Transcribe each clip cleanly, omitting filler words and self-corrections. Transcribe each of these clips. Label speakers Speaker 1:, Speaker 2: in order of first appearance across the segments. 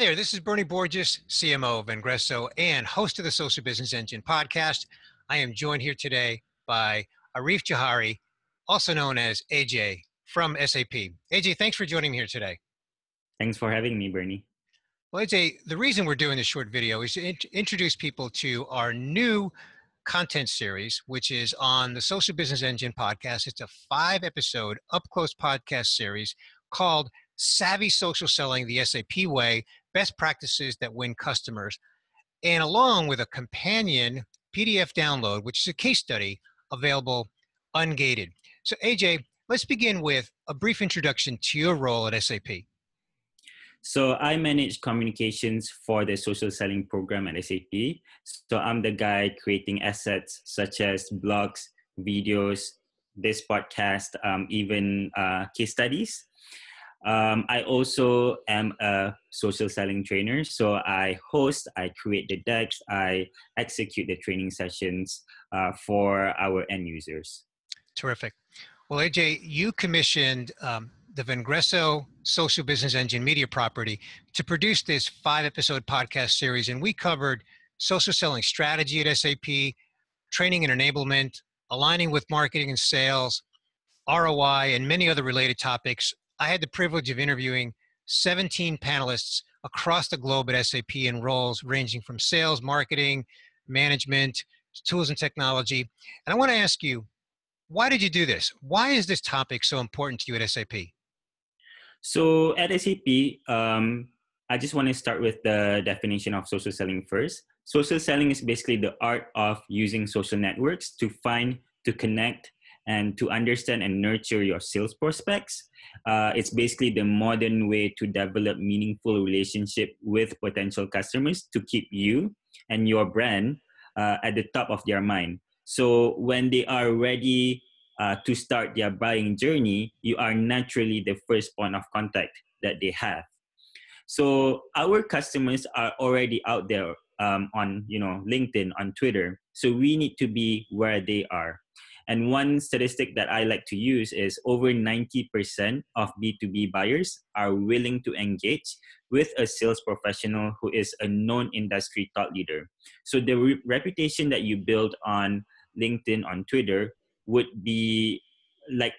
Speaker 1: there, this is Bernie Borges, CMO of Vengreso and host of the Social Business Engine podcast. I am joined here today by Arif Johari, also known as AJ from SAP. AJ, thanks for joining me here today.
Speaker 2: Thanks for having me, Bernie.
Speaker 1: Well, AJ, the reason we're doing this short video is to introduce people to our new content series, which is on the Social Business Engine podcast. It's a 5-episode up-close podcast series called Savvy Social Selling the SAP Way, Best Practices that Win Customers, and along with a companion PDF download, which is a case study available ungated. So AJ, let's begin with a brief introduction to your role at SAP.
Speaker 2: So I manage communications for the social selling program at SAP. So I'm the guy creating assets such as blogs, videos, this podcast, even case studies. I also am a social selling trainer. So I host, I create the decks, I execute the training sessions for our end users.
Speaker 1: Terrific. Well, AJ, you commissioned the Vengreso Social Business Engine media property to produce this 5-episode podcast series. And we covered social selling strategy at SAP, training and enablement, aligning with marketing and sales, ROI, and many other related topics. I had the privilege of interviewing 17 panelists across the globe at SAP in roles ranging from sales, marketing, management, tools and technology. And I want to ask you, why did you do this? Why is this topic so important to you at SAP?
Speaker 2: So at SAP, I just want to start with the definition of social selling first. Social selling is basically the art of using social networks to find, to connect, and to understand and nurture your sales prospects. It's basically the modern way to develop meaningful relationship with potential customers to keep you and your brand at the top of their mind. So when they are ready to start their buying journey, you are naturally the first point of contact that they have. So our customers are already out there on LinkedIn, on Twitter. So we need to be where they are. And one statistic that I like to use is over 90% of B2B buyers are willing to engage with a sales professional who is a known industry thought leader. So the reputation that you build on LinkedIn, on Twitter, would be like,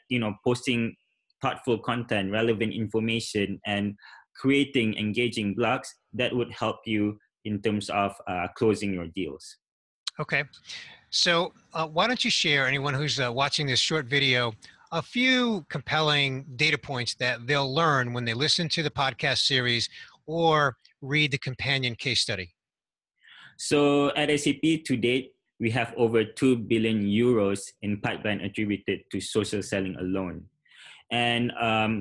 Speaker 2: posting thoughtful content, relevant information, and creating engaging blogs that would help you in terms of closing your deals.
Speaker 1: Okay. So why don't you share, anyone who's watching this short video, a few compelling data points that they'll learn when they listen to the podcast series or read the companion case study?
Speaker 2: So at SAP to date, we have over 2 billion euros in pipeline attributed to social selling alone. And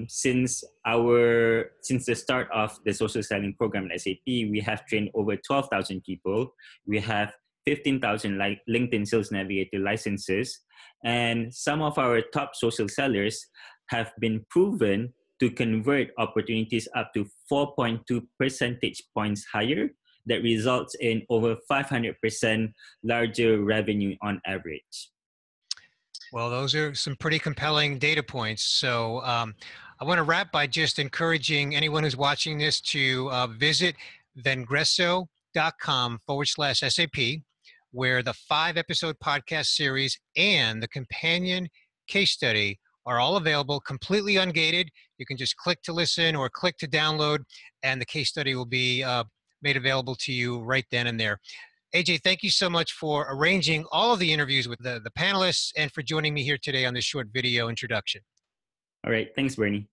Speaker 2: since the start of the social selling program at SAP, we have trained over 12,000 people. We have 15,000 LinkedIn Sales Navigator licenses. And some of our top social sellers have been proven to convert opportunities up to 4.2 percentage points higher. That results in over 500% larger revenue on average.
Speaker 1: Well, those are some pretty compelling data points. So I want to wrap by just encouraging anyone who's watching this to visit vengreso.com/SAP, where the 5-episode podcast series and the companion case study are all available, completely ungated. You can just click to listen or click to download, and the case study will be made available to you right then and there. AJ, thank you so much for arranging all of the interviews with the panelists and for joining me here today on this short video introduction.
Speaker 2: All right. Thanks, Bernie.